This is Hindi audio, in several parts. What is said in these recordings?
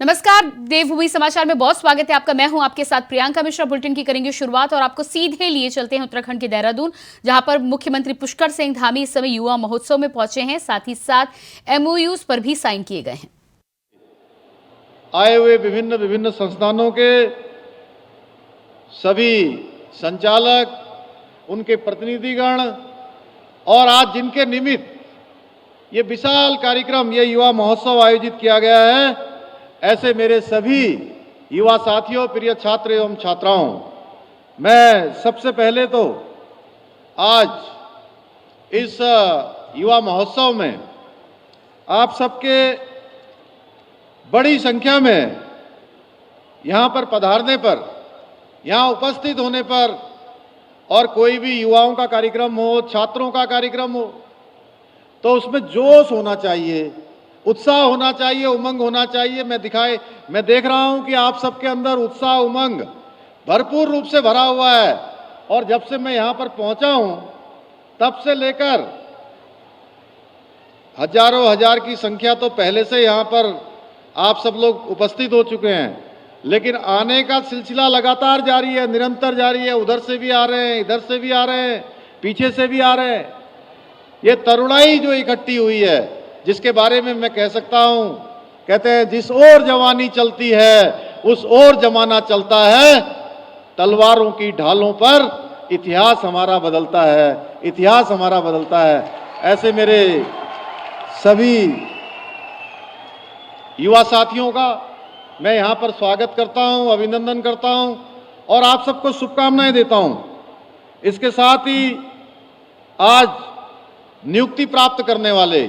नमस्कार, देवभूमि समाचार में बहुत स्वागत है आपका। मैं हूं आपके साथ प्रियंका मिश्रा। बुलेटिन की करेंगे शुरुआत और आपको सीधे लिए चलते हैं उत्तराखंड के देहरादून, जहां पर मुख्यमंत्री पुष्कर सिंह धामी इस समय युवा महोत्सव में पहुंचे हैं। साथ ही साथ एमओयूज पर भी साइन किए गए हैं। आए हुए विभिन्न संस्थानों के सभी संचालक, उनके प्रतिनिधिगण और आज जिनके निमित्त ये विशाल कार्यक्रम, ये युवा महोत्सव आयोजित किया गया है, ऐसे मेरे सभी युवा साथियों, प्रिय छात्र एवं छात्राओं, मैं सबसे पहले तो आज इस युवा महोत्सव में आप सबके बड़ी संख्या में यहाँ पर पधारने पर, यहाँ उपस्थित होने पर, और कोई भी युवाओं का कार्यक्रम हो, छात्रों का कार्यक्रम हो, तो उसमें जोश होना चाहिए, उत्साह होना चाहिए, उमंग होना चाहिए। मैं देख रहा हूं कि आप सबके अंदर उत्साह, उमंग भरपूर रूप से भरा हुआ है। और जब से मैं यहां पर पहुंचा हूं, तब से लेकर हजारों हजार की संख्या तो पहले से यहां पर आप सब लोग उपस्थित हो चुके हैं, लेकिन आने का सिलसिला लगातार जारी है, निरंतर जारी है। उधर से भी आ रहे हैं, इधर से भी आ रहे हैं, पीछे से भी आ रहे हैं। ये तरुणाई जो इकट्ठी हुई है, जिसके बारे में मैं कह सकता हूं, कहते हैं जिस ओर जवानी चलती है उस ओर जमाना चलता है, तलवारों की ढालों पर इतिहास हमारा बदलता है, इतिहास हमारा बदलता है। ऐसे मेरे सभी युवा साथियों का मैं यहां पर स्वागत करता हूं, अभिनंदन करता हूं और आप सबको शुभकामनाएं देता हूं। इसके साथ ही आज नियुक्ति प्राप्त करने वाले,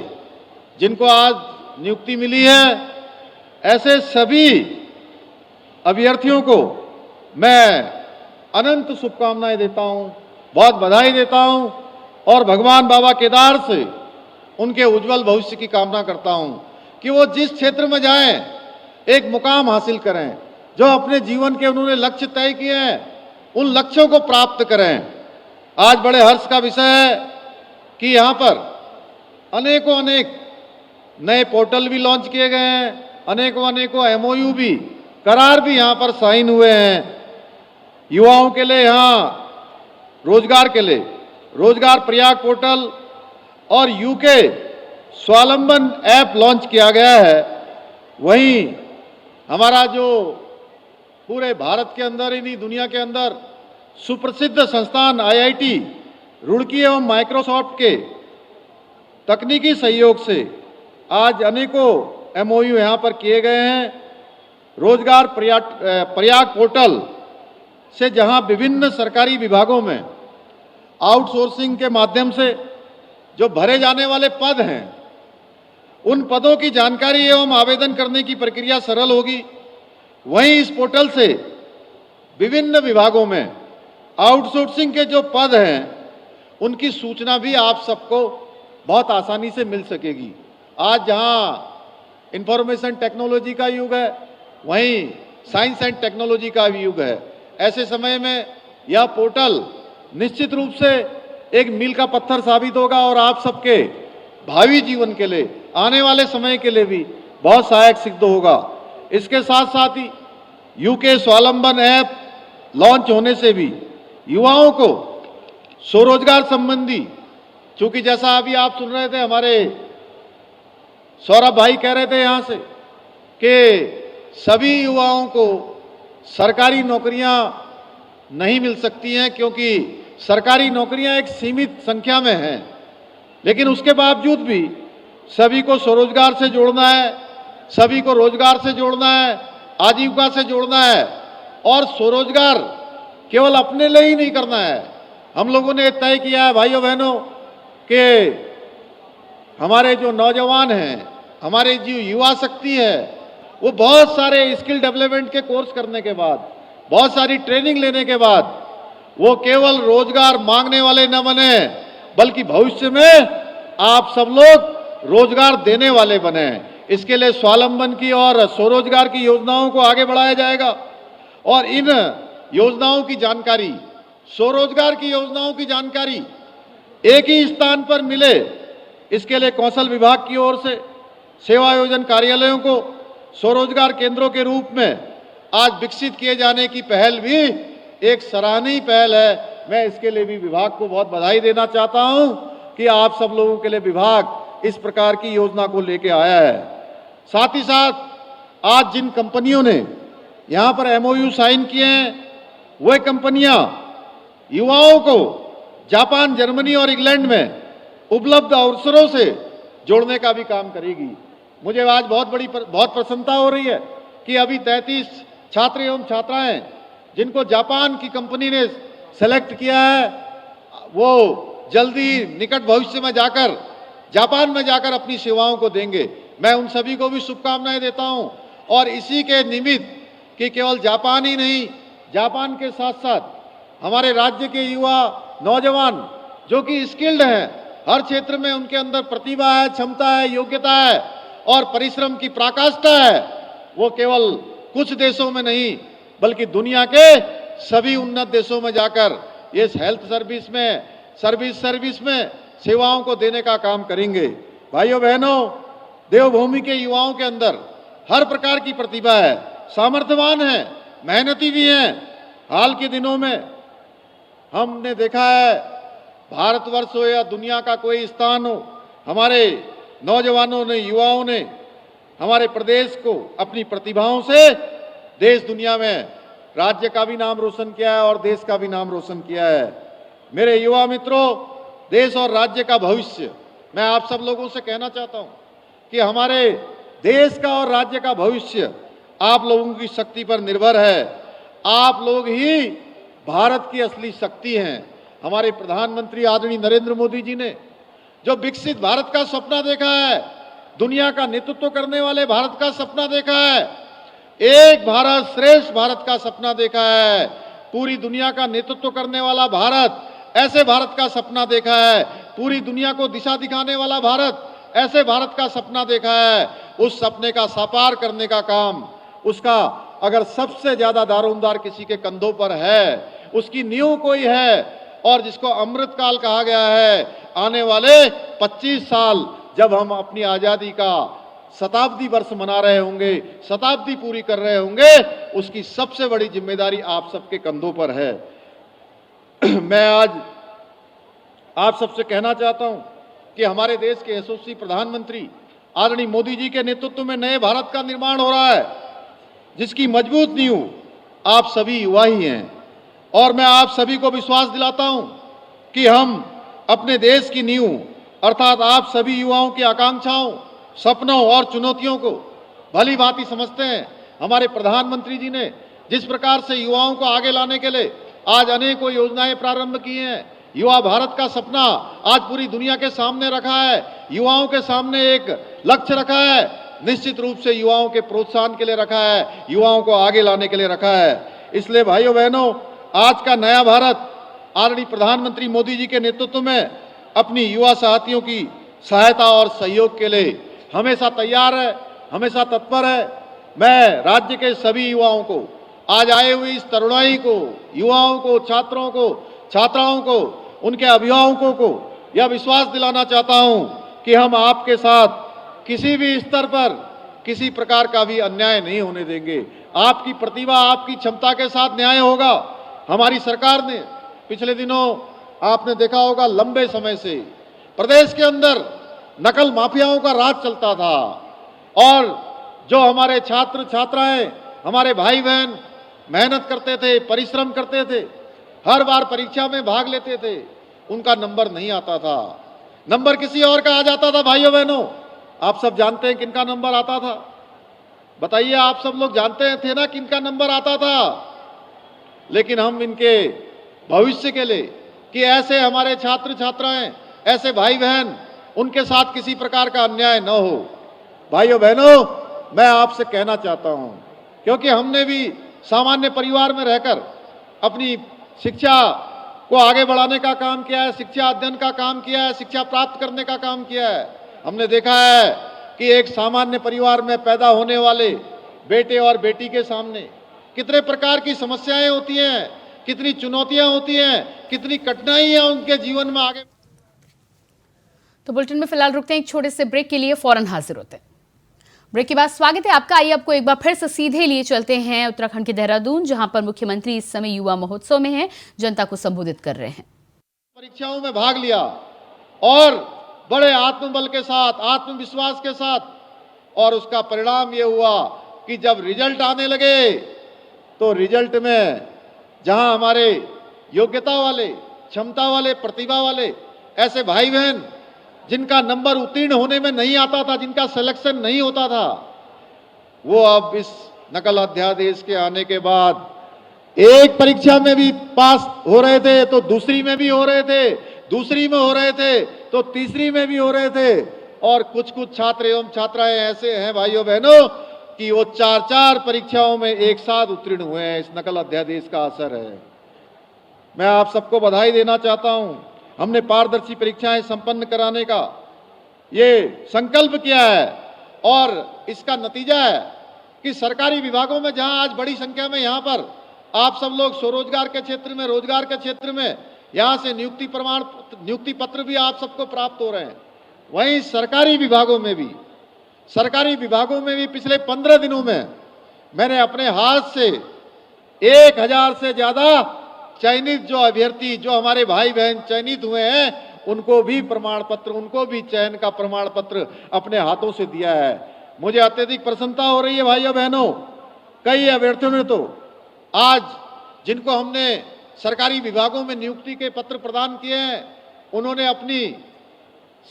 जिनको आज नियुक्ति मिली है, ऐसे सभी अभ्यर्थियों को मैं अनंत शुभकामनाएं देता हूं, बहुत बधाई देता हूं और भगवान बाबा केदार से उनके उज्जवल भविष्य की कामना करता हूं कि वो जिस क्षेत्र में जाएं एक मुकाम हासिल करें, जो अपने जीवन के उन्होंने लक्ष्य तय किए हैं उन लक्ष्यों को प्राप्त करें। आज बड़े हर्ष का विषय है कि यहाँ पर अनेकों नए पोर्टल भी लॉन्च किए गए हैं, अनेकों एमओयू भी, करार भी यहाँ पर साइन हुए हैं। युवाओं के लिए यहाँ रोजगार के लिए रोजगार प्रयाग पोर्टल और यूके स्वावलंबन ऐप लॉन्च किया गया है। वहीं हमारा जो पूरे भारत के अंदर ही नहीं, दुनिया के अंदर सुप्रसिद्ध संस्थान आईआईटी रुड़की एवं माइक्रोसॉफ्ट के तकनीकी सहयोग से आज अनेकों एमओयू यहाँ पर किए गए हैं। रोजगार प्रयाग पोर्टल से जहाँ विभिन्न सरकारी विभागों में आउटसोर्सिंग के माध्यम से जो भरे जाने वाले पद हैं, उन पदों की जानकारी एवं आवेदन करने की प्रक्रिया सरल होगी। वहीं इस पोर्टल से विभिन्न विभागों में आउटसोर्सिंग के जो पद हैं, उनकी सूचना भी आप सबको बहुत आसानी से मिल सकेगी। आज जहां इंफॉर्मेशन टेक्नोलॉजी का युग है, वहीं साइंस एंड टेक्नोलॉजी का भी युग है। ऐसे समय में यह पोर्टल निश्चित रूप से एक मील का पत्थर साबित होगा और आप सबके भावी जीवन के लिए, आने वाले समय के लिए भी बहुत सहायक सिद्ध होगा। इसके साथ साथ ही यूके स्वावलंबन ऐप लॉन्च होने से भी युवाओं को स्वरोजगार संबंधी, चूंकि जैसा अभी आप सुन रहे थे, हमारे सौरभ भाई कह रहे थे यहाँ से कि सभी युवाओं को सरकारी नौकरियां नहीं मिल सकती हैं, क्योंकि सरकारी नौकरियां एक सीमित संख्या में हैं। लेकिन उसके बावजूद भी सभी को स्वरोजगार से जोड़ना है, सभी को रोजगार से जोड़ना है, आजीविका से जोड़ना है। और स्वरोजगार केवल अपने लिए ही नहीं करना है। हम लोगों ने तय किया है भाइयों बहनों कि हमारे जो नौजवान हैं, हमारे जो युवा शक्ति है, वो बहुत सारे स्किल डेवलपमेंट के कोर्स करने के बाद, बहुत सारी ट्रेनिंग लेने के बाद, वो केवल रोजगार मांगने वाले न बने, बल्कि भविष्य में आप सब लोग रोजगार देने वाले बने। इसके लिए स्वावलंबन की और स्वरोजगार की योजनाओं को आगे बढ़ाया जाएगा और इन योजनाओं की जानकारी, स्वरोजगार की योजनाओं की जानकारी एक ही स्थान पर मिले, इसके लिए कौशल विभाग की ओर से सेवा आयोजन कार्यालयों को स्वरोजगार केंद्रों के रूप में आज विकसित किए जाने की पहल भी एक सराहनीय पहल है। मैं इसके लिए भी विभाग को बहुत बधाई देना चाहता हूं कि आप सब लोगों के लिए विभाग इस प्रकार की योजना को लेके आया है। साथ ही साथ आज जिन कंपनियों ने यहां पर एमओयू साइन किए हैं, वह कंपनियां युवाओं को जापान, जर्मनी और इंग्लैंड में उपलब्ध अवसरों से जोड़ने का भी काम करेगी। मुझे आज बहुत प्रसन्नता हो रही है कि अभी 33 छात्र एवं छात्राएं जिनको जापान की कंपनी ने सेलेक्ट किया है, वो जल्दी निकट भविष्य में जाकर जापान में जाकर अपनी सेवाओं को देंगे। मैं उन सभी को भी शुभकामनाएं देता हूं और इसी के निमित्त कि केवल जापान ही नहीं, जापान के साथ साथ हमारे राज्य के युवा नौजवान जो कि स्किल्ड हैं, हर क्षेत्र में उनके अंदर प्रतिभा है, क्षमता है, योग्यता है और परिश्रम की पराकाष्ठा है, वो केवल कुछ देशों में नहीं बल्कि दुनिया के सभी उन्नत देशों में जाकर ये हेल्थ सर्विस में, सर्विस में सेवाओं को देने का काम करेंगे। भाइयों बहनों, देवभूमि के युवाओं के अंदर हर प्रकार की प्रतिभा है, सामर्थ्यवान है, मेहनती भी हैं। हाल के दिनों में हमने देखा है, भारतवर्ष हो या दुनिया का कोई स्थान हो, हमारे नौजवानों ने, युवाओं ने हमारे प्रदेश को अपनी प्रतिभाओं से देश दुनिया में राज्य का भी नाम रोशन किया है और देश का भी नाम रोशन किया है। मेरे युवा मित्रों, देश और राज्य का भविष्य मैं आप सब लोगों से कहना चाहता हूं कि हमारे देश का और राज्य का भविष्य आप लोगों की शक्ति पर निर्भर है। आप लोग ही भारत की असली शक्ति हैं। हमारे प्रधानमंत्री आदरणीय नरेंद्र मोदी जी ने जो विकसित भारत का सपना देखा है, दुनिया का नेतृत्व करने वाले भारत का सपना देखा है, एक भारत श्रेष्ठ भारत का सपना देखा है, पूरी दुनिया का नेतृत्व करने वाला भारत, ऐसे भारत का सपना देखा है, पूरी दुनिया को दिशा दिखाने वाला भारत, ऐसे भारत का सपना देखा है। उस सपने का साकार करने का काम, उसका अगर सबसे ज्यादा दारोमदार किसी के कंधों पर है, उसकी नींव कोई है और जिसको अमृत काल कहा गया है, आने वाले 25 साल जब हम अपनी आजादी का शताब्दी वर्ष मना रहे होंगे, शताब्दी पूरी कर रहे होंगे, उसकी सबसे बड़ी जिम्मेदारी आप सबके कंधों पर है। मैं आज आप सबसे कहना चाहता हूं कि हमारे देश के यशस्वी प्रधानमंत्री आदरणीय मोदी जी के नेतृत्व में नए भारत का निर्माण हो रहा है, जिसकी मजबूत नींव आप सभी युवा ही हैं। और मैं आप सभी को विश्वास दिलाता हूं कि हम अपने देश की नींव अर्थात आप सभी युवाओं की आकांक्षाओं, सपनों और चुनौतियों को भली भांति समझते हैं। हमारे प्रधानमंत्री जी ने जिस प्रकार से युवाओं को आगे लाने के लिए आज अनेकों योजनाएं प्रारंभ की हैं, युवा भारत का सपना आज पूरी दुनिया के सामने रखा है, युवाओं के सामने एक लक्ष्य रखा है, निश्चित रूप से युवाओं के प्रोत्साहन के लिए रखा है, युवाओं को आगे लाने के लिए रखा है। इसलिए भाइयों बहनों, आज का नया भारत आदरणीय प्रधानमंत्री मोदी जी के नेतृत्व में अपनी युवा साथियों की सहायता और सहयोग के लिए हमेशा तैयार है, हमेशा तत्पर है। मैं राज्य के सभी युवाओं को, आज आए हुए इस तरुणाई को, युवाओं को, छात्रों को, छात्राओं को, उनके अभिभावकों को यह विश्वास दिलाना चाहता हूं कि हम आपके साथ किसी भी स्तर पर किसी प्रकार का भी अन्याय नहीं होने देंगे। आपकी प्रतिभा, आपकी क्षमता के साथ न्याय होगा। हमारी सरकार ने पिछले दिनों आपने देखा होगा, लंबे समय से प्रदेश के अंदर नकल माफियाओं का राज चलता था और जो हमारे छात्र छात्राएं, हमारे भाई बहन मेहनत करते थे, परिश्रम करते थे, हर बार परीक्षा में भाग लेते थे, उनका नंबर नहीं आता था, नंबर किसी और का आ जाता था। भाइयों बहनों, आप सब जानते हैं किनका नंबर आता था? बताइए, आप सब लोग जानते थे ना किनका नंबर आता था? लेकिन हम इनके भविष्य के लिए कि ऐसे हमारे छात्र छात्राएं, ऐसे भाई बहन, उनके साथ किसी प्रकार का अन्याय न हो। भाइयों बहनों, मैं आपसे कहना चाहता हूं, क्योंकि हमने भी सामान्य परिवार में रहकर अपनी शिक्षा को आगे बढ़ाने का काम किया है, शिक्षा अध्ययन का काम किया है, शिक्षा प्राप्त करने का काम किया है। हमने देखा है कि एक सामान्य परिवार में पैदा होने वाले बेटे और बेटी के सामने कितने प्रकार की समस्याएं होती हैं, कितनी चुनौतियां होती हैं, कितनी कठिनाइयां उनके जीवन में आगे। तो बुलेटिन में फिलहाल रुकते हैं एक छोटे से ब्रेक के लिए, फौरन हाजिर होते हैं। ब्रेक के बाद स्वागत है आपका। आइए आपको एक बार फिर से सीधे लिए चलते हैं उत्तराखंड के देहरादून, जहां पर मुख्यमंत्री इस समय युवा महोत्सव में हैं, जनता को संबोधित कर रहे हैं। परीक्षाओं में भाग लिया और बड़े आत्मबल के साथ, आत्मविश्वास के साथ, और उसका परिणाम ये हुआ कि जब रिजल्ट आने लगे तो रिजल्ट में जहां हमारे योग्यता वाले, क्षमता वाले, प्रतिभा वाले ऐसे भाई बहन जिनका नंबर उत्तीर्ण होने में नहीं आता था, जिनका सिलेक्शन नहीं होता था, वो अब इस नकल अध्यादेश के आने के बाद एक परीक्षा में भी पास हो रहे थे तो दूसरी में भी हो रहे थे, दूसरी में हो रहे थे तो तीसरी में भी हो रहे थे, और कुछ कुछ छात्र एवं छात्राएं ऐसे हैं भाइयों बहनों कि वो 4-4 परीक्षाओं में एक साथ उत्तीर्ण हुए हैं। इस नकल अध्यादेश का असर है। मैं आप सबको बधाई देना चाहता हूं। हमने पारदर्शी परीक्षाएं संपन्न कराने का ये संकल्प किया है, और इसका नतीजा है कि सरकारी विभागों में जहां आज बड़ी संख्या में यहां पर आप सब लोग स्वरोजगार के क्षेत्र में, रोजगार के क्षेत्र में यहां से नियुक्ति पत्र भी आप सबको प्राप्त हो रहे हैं, वहीं सरकारी विभागों में भी पिछले 15 दिनों में मैंने अपने हाथ से 1000 से ज्यादा चयनित जो अभ्यर्थी, जो हमारे भाई बहन चयनित हुए हैं, उनको भी प्रमाण पत्र, उनको भी चयन का प्रमाण पत्र अपने हाथों से दिया है। मुझे अत्यधिक प्रसन्नता हो रही है भाइयों बहनों। कई अभ्यर्थियों ने तो आज, जिनको हमने सरकारी विभागों में नियुक्ति के पत्र प्रदान किए हैं, उन्होंने अपनी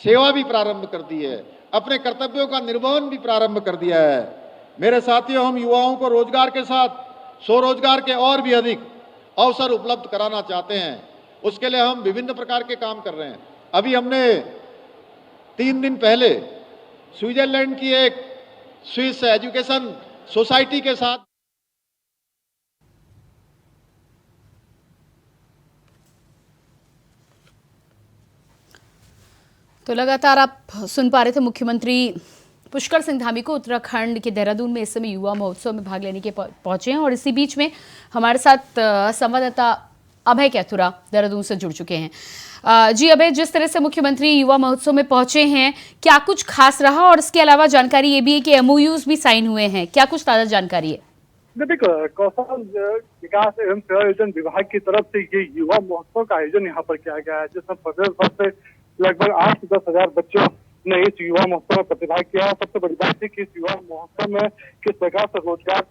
सेवा भी प्रारंभ कर दी है, अपने कर्तव्यों का निर्वहन भी प्रारंभ कर दिया है। मेरे साथियों, हम युवाओं को रोजगार के साथ स्वरोजगार के और भी अधिक अवसर उपलब्ध कराना चाहते हैं। उसके लिए हम विभिन्न प्रकार के काम कर रहे हैं। अभी हमने 3 दिन पहले स्विट्जरलैंड की एक स्विस एजुकेशन सोसाइटी के साथ तो लगातार आप सुन पा रहे थे मुख्यमंत्री पुष्कर सिंह धामी को उत्तराखंड के देहरादून में इस समय युवा महोत्सव में भाग लेने के पहुंचे हैं, और इसी बीच में हमारे साथ संवाददाता अभय कैथुरा देहरादून से जुड़ चुके हैं। जी अभय, जिस तरह से मुख्यमंत्री युवा महोत्सव में पहुंचे हैं, क्या कुछ खास रहा? और इसके अलावा जानकारी ये भी है कि MOUs भी साइन हुए हैं, क्या कुछ ताजा जानकारी है? देखो, कौशल विकास एवं सेवा योजना विभाग की तरफ से ये युवा महोत्सव का आयोजन यहाँ पर किया गया है, जिसमें प्रदेश भर से लगभग 8 से 10 हजार बच्चों ने इस युवा महोत्सव में प्रतिभाग किया। सबसे बड़ी बात है कि इस युवा महोत्सव में किस प्रकार से रोजगार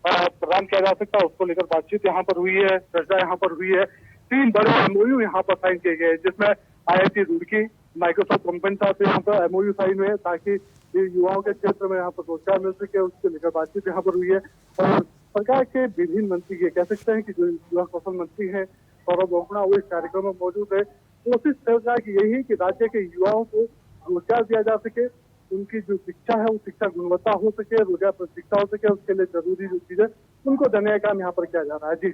प्रदान किया जा सकता है, उसको लेकर बातचीत यहाँ पर हुई है, चर्चा यहाँ पर हुई है। 3 बड़े MOU यहाँ पर साइन किए गए, जिसमें IIT रुड़की, माइक्रोसॉफ्ट कंपनी साथ यहाँ पर MOU साइन हुए, ताकि युवाओं के क्षेत्र में यहाँ पर रोजगार मिल सके, उसको लेकर बातचीत यहाँ पर हुई है। और सरकार के विभिन्न मंत्री, ये कह सकते हैं कि जो युवा कौशल मंत्री है सौरभ बोगना, वो इस कार्यक्रम में मौजूद है। कोशिश सरकार की यही है कि राज्य के युवाओं को रोजगार दिया जा सके, उनकी जो शिक्षा है वो शिक्षा गुणवत्ता हो सके, रोजगार पर शिक्षा हो सके, उसके लिए जरूरी जो चीजें उनको देने का काम यहाँ पर किया जा रहा है।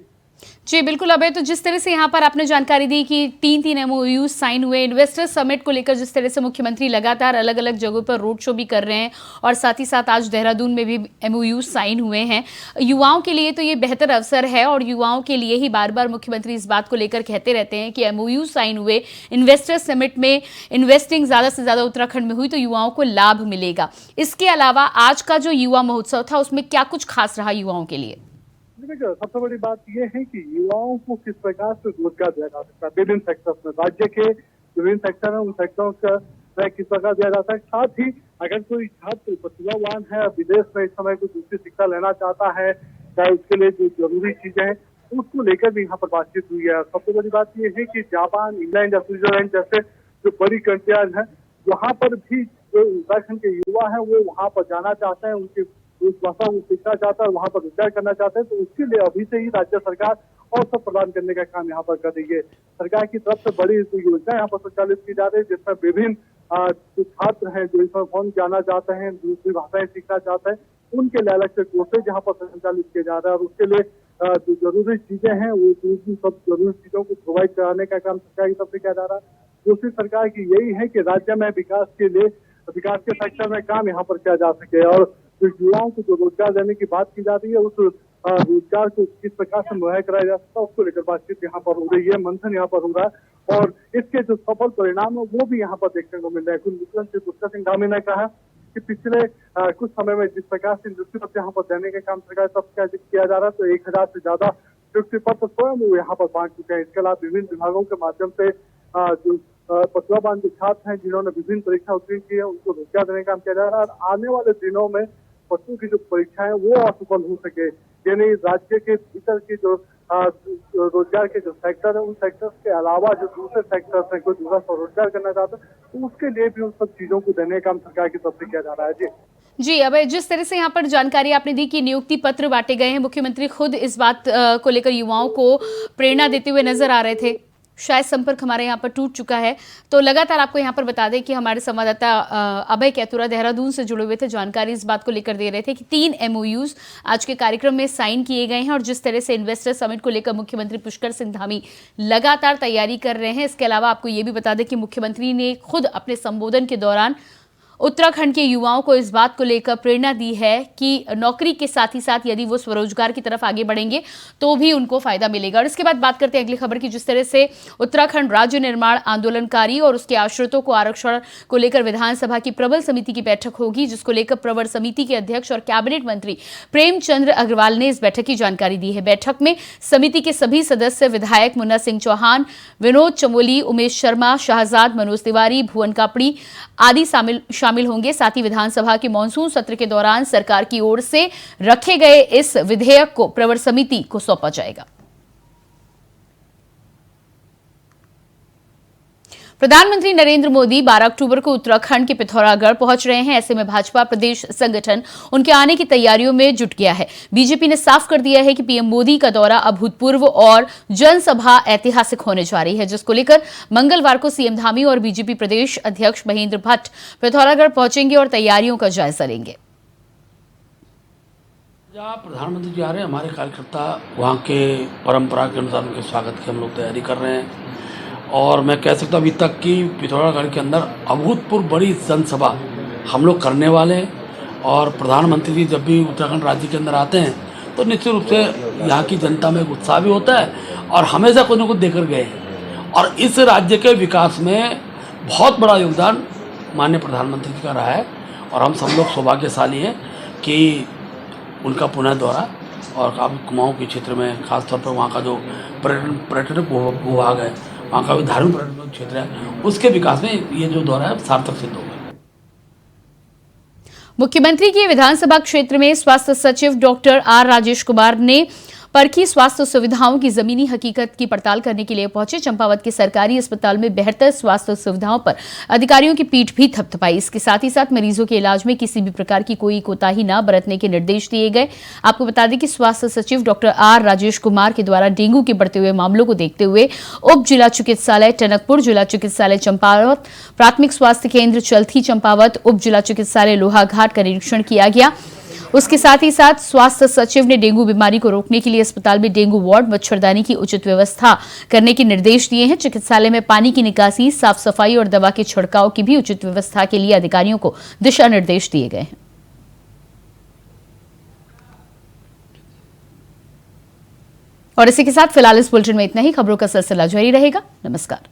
जी बिल्कुल अभय, तो जिस तरह से यहाँ पर आपने जानकारी दी कि 3 MOU साइन हुए, इन्वेस्टर समिट को लेकर जिस तरह से मुख्यमंत्री लगातार अलग अलग जगहों पर रोड शो भी कर रहे हैं, और साथ ही साथ आज देहरादून में भी MOU साइन हुए हैं। युवाओं के लिए तो ये बेहतर अवसर है, और युवाओं के लिए ही बार बार मुख्यमंत्री इस बात को लेकर कहते रहते हैं कि MOU साइन हुए, इन्वेस्टर समिट में इन्वेस्टिंग ज़्यादा से ज़्यादा उत्तराखंड में हुई तो युवाओं को लाभ मिलेगा। इसके अलावा आज का जो युवा महोत्सव था, उसमें क्या कुछ खास रहा युवाओं के लिए? सबसे बड़ी बात यह है कि युवाओं को किस प्रकार से रोजगार दिया जा सकता है विभिन्न सेक्टर्स में। राज्य के विभिन्न सेक्टर है, उन सेक्टरों का किस प्रकार दिया जाता है। साथ ही अगर कोई छात्र प्रतिभावान है, विदेश में इस समय कोई दूसरी शिक्षा लेना चाहता है, चाहे उसके लिए जो जरूरी चीजें हैं उसको लेकर भी यहाँ पर बातचीत हुई है। सबसे बड़ी बात यह है कि जापान, इंग्लैंड या स्विट्जरलैंड जैसे जो बड़ी कंट्रियां हैं, वहाँ पर भी जो उत्तराखंड के युवा है वो वहाँ पर जाना चाहते हैं, उनकी उस भाषा को सीखना चाहता है, वहाँ पर रोजगार करना चाहते हैं, तो उसके लिए अभी से ही राज्य सरकार अवसर प्रदान करने का काम यहाँ पर कर रही है। सरकार की तरफ से बड़ी योजना यहाँ पर संचालित की जा रही है, जिसमें विभिन्न जो छात्र हैं जो इसमें फोन जाना चाहते हैं, दूसरी भाषाएं सीखना चाहते हैं, उनके लिए अलग से कोर्सेज यहाँ पर संचालित किए जा रहे हैं, और उसके लिए जो जरूरी चीजें हैं वो दूसरी सब जरूरी चीजों को प्रोवाइड कराने का काम सरकार की तरफ से किया जा रहा है। दूसरी सरकार की यही है कि राज्य में विकास के सेक्टर में काम यहाँ पर किया जा सके, और जो युवाओं को जो रोजगार देने की बात की जा रही है, उस रोजगार को किस प्रकार से मुहैया कराया जा सकता है, उसको लेकर बातचीत यहाँ पर हो रही है, मंथन यहाँ पर हो रहा है, और इसके जो सफल परिणाम है वो भी यहाँ पर देखने को मिल रहे हैं। मुख्यमंत्री पुष्कर सिंह धामी ने कहा कि पिछले कुछ समय में जिस प्रकार से नियुक्ति पत्र यहाँ पर देने का काम सरकार तब किया जा रहा है, तो 1000 से ज्यादा नियुक्ति पत्र स्वयं वो यहाँ पर बांट चुके हैं। इसके अलावा विभिन्न विभागों के माध्यम से जो प्रतिभावान जो छात्र हैं जिन्होंने विभिन्न परीक्षा उत्तीर्ण की है उनको रोजगार देने का काम किया जा रहा है। और आने वाले दिनों में बच्चों की जो परीक्षाएं वो असफल हो सके, यानी राज्य के भीतर की जो रोजगार के जो सेक्टर है उन सेक्टर्स के अलावा जो दूसरे सेक्टर्स हैं, कोई दूसरा स्वरोजगार करना चाहता है तो उसके लिए भी उन सब चीजों को देने का काम सरकार की तरफ से किया जा रहा है। जी जी, अब जिस तरह से यहाँ पर जानकारी आपने दी कि नियुक्ति पत्र बांटे गए हैं, मुख्यमंत्री खुद इस बात को लेकर युवाओं को प्रेरणा देते हुए नजर आ रहे थे। शायद संपर्क हमारे यहाँ पर टूट चुका है, तो लगातार आपको यहाँ पर बता दें कि हमारे संवाददाता अभय कैतुरा देहरादून से जुड़े हुए थे, जानकारी इस बात को लेकर दे रहे थे कि 3 MOUs आज के कार्यक्रम में साइन किए गए हैं और जिस तरह से इन्वेस्टर समिट को लेकर मुख्यमंत्री पुष्कर सिंह धामी लगातार तैयारी कर रहे हैं। इसके अलावा आपको ये भी बता दें कि मुख्यमंत्री ने खुद अपने संबोधन के दौरान उत्तराखंड के युवाओं को इस बात को लेकर प्रेरणा दी है कि नौकरी के साथ ही साथ यदि वो स्वरोजगार की तरफ आगे बढ़ेंगे तो भी उनको फायदा मिलेगा। और इसके बाद बात करते हैं अगली खबर की, जिस तरह से उत्तराखंड राज्य निर्माण आंदोलनकारी और उसके आश्रितों को आरक्षण को लेकर विधानसभा की प्रबल समिति की बैठक होगी, जिसको लेकर प्रवर समिति के अध्यक्ष और कैबिनेट मंत्री प्रेमचंद्र अग्रवाल ने इस बैठक की जानकारी दी है। बैठक में समिति के सभी सदस्य विधायक मुन्ना सिंह चौहान, विनोद चमोली, उमेश शर्मा, शाहजाद, मनोज तिवारी, भुवन कापड़ी आदि शामिल होंगे। साथ ही विधानसभा के मॉनसून सत्र के दौरान सरकार की ओर से रखे गए इस विधेयक को प्रवर समिति को सौंपा जाएगा। प्रधानमंत्री नरेंद्र मोदी 12 अक्टूबर को उत्तराखंड के पिथौरागढ़ पहुंच रहे हैं। ऐसे में भाजपा प्रदेश संगठन उनके आने की तैयारियों में जुट गया है। बीजेपी ने साफ कर दिया है कि पीएम मोदी का दौरा अभूतपूर्व और जनसभा ऐतिहासिक होने जा रही है, जिसको लेकर मंगलवार को सीएम धामी और बीजेपी प्रदेश अध्यक्ष महेंद्र भट्ट पिथौरागढ़ पहुंचेंगे और तैयारियों का जायजा लेंगे। जहाँ प्रधानमंत्री जी आ रहे हैं, हमारे कार्यकर्ता वहाँ के परंपरा के अनुसार उनके स्वागत की हम लोग तैयारी कर रहे हैं। और मैं कह सकता हूँ अभी तक कि पिथौरागढ़ के अंदर अभूतपूर्व बड़ी जनसभा हम लोग करने वाले हैं। और प्रधानमंत्री जी जब भी उत्तराखंड राज्य के अंदर आते हैं तो निश्चित रूप से यहाँ की जनता में उत्साह भी होता है और हमेशा कुछ न कुछ देकर गए हैं। और इस राज्य के विकास में बहुत बड़ा योगदान माननीय प्रधानमंत्री जी का रहा है और हम सब लोग सौभाग्यशाली हैं कि उनका पुनः दौरा और काफ़ी कुमाऊँ के क्षेत्र में खासतौर पर वहाँ का जो पर्यटन विभाग है, वहाँ का भी धार्मिक पर्यटन क्षेत्र है, उसके विकास में ये जो दौरा है सार्थक सिद्ध होगा। मुख्यमंत्री के विधानसभा क्षेत्र में स्वास्थ्य सचिव डॉक्टर आर राजेश कुमार ने परखी स्वास्थ्य सुविधाओं की जमीनी हकीकत की पड़ताल करने के लिए पहुंचे। चंपावत के सरकारी अस्पताल में बेहतर स्वास्थ्य सुविधाओं पर अधिकारियों की पीठ भी थपथपाई। इसके साथ ही साथ मरीजों के इलाज में किसी भी प्रकार की कोई कोताही न बरतने के निर्देश दिए गए। आपको बता दें कि स्वास्थ्य सचिव डॉक्टर आर राजेश कुमार के द्वारा डेंगू के बढ़ते हुए मामलों को देखते हुए उप जिला चिकित्सालय टनकपुर, जिला चिकित्सालय चंपावत, प्राथमिक स्वास्थ्य केंद्र चलथी चंपावत, उप जिला चिकित्सालय लोहाघाट का निरीक्षण किया गया। उसके साथ ही साथ स्वास्थ्य सचिव ने डेंगू बीमारी को रोकने के लिए अस्पताल में डेंगू वार्ड, मच्छरदानी की उचित व्यवस्था करने के निर्देश दिए हैं। चिकित्सालय में पानी की निकासी, साफ सफाई और दवा के छिड़काव की भी उचित व्यवस्था के लिए अधिकारियों को दिशा निर्देश दिए गए हैं। और इसी के साथ फिलहाल इस बुलेटिन में इतना ही। खबरों का सिलसिला जारी रहेगा। नमस्कार।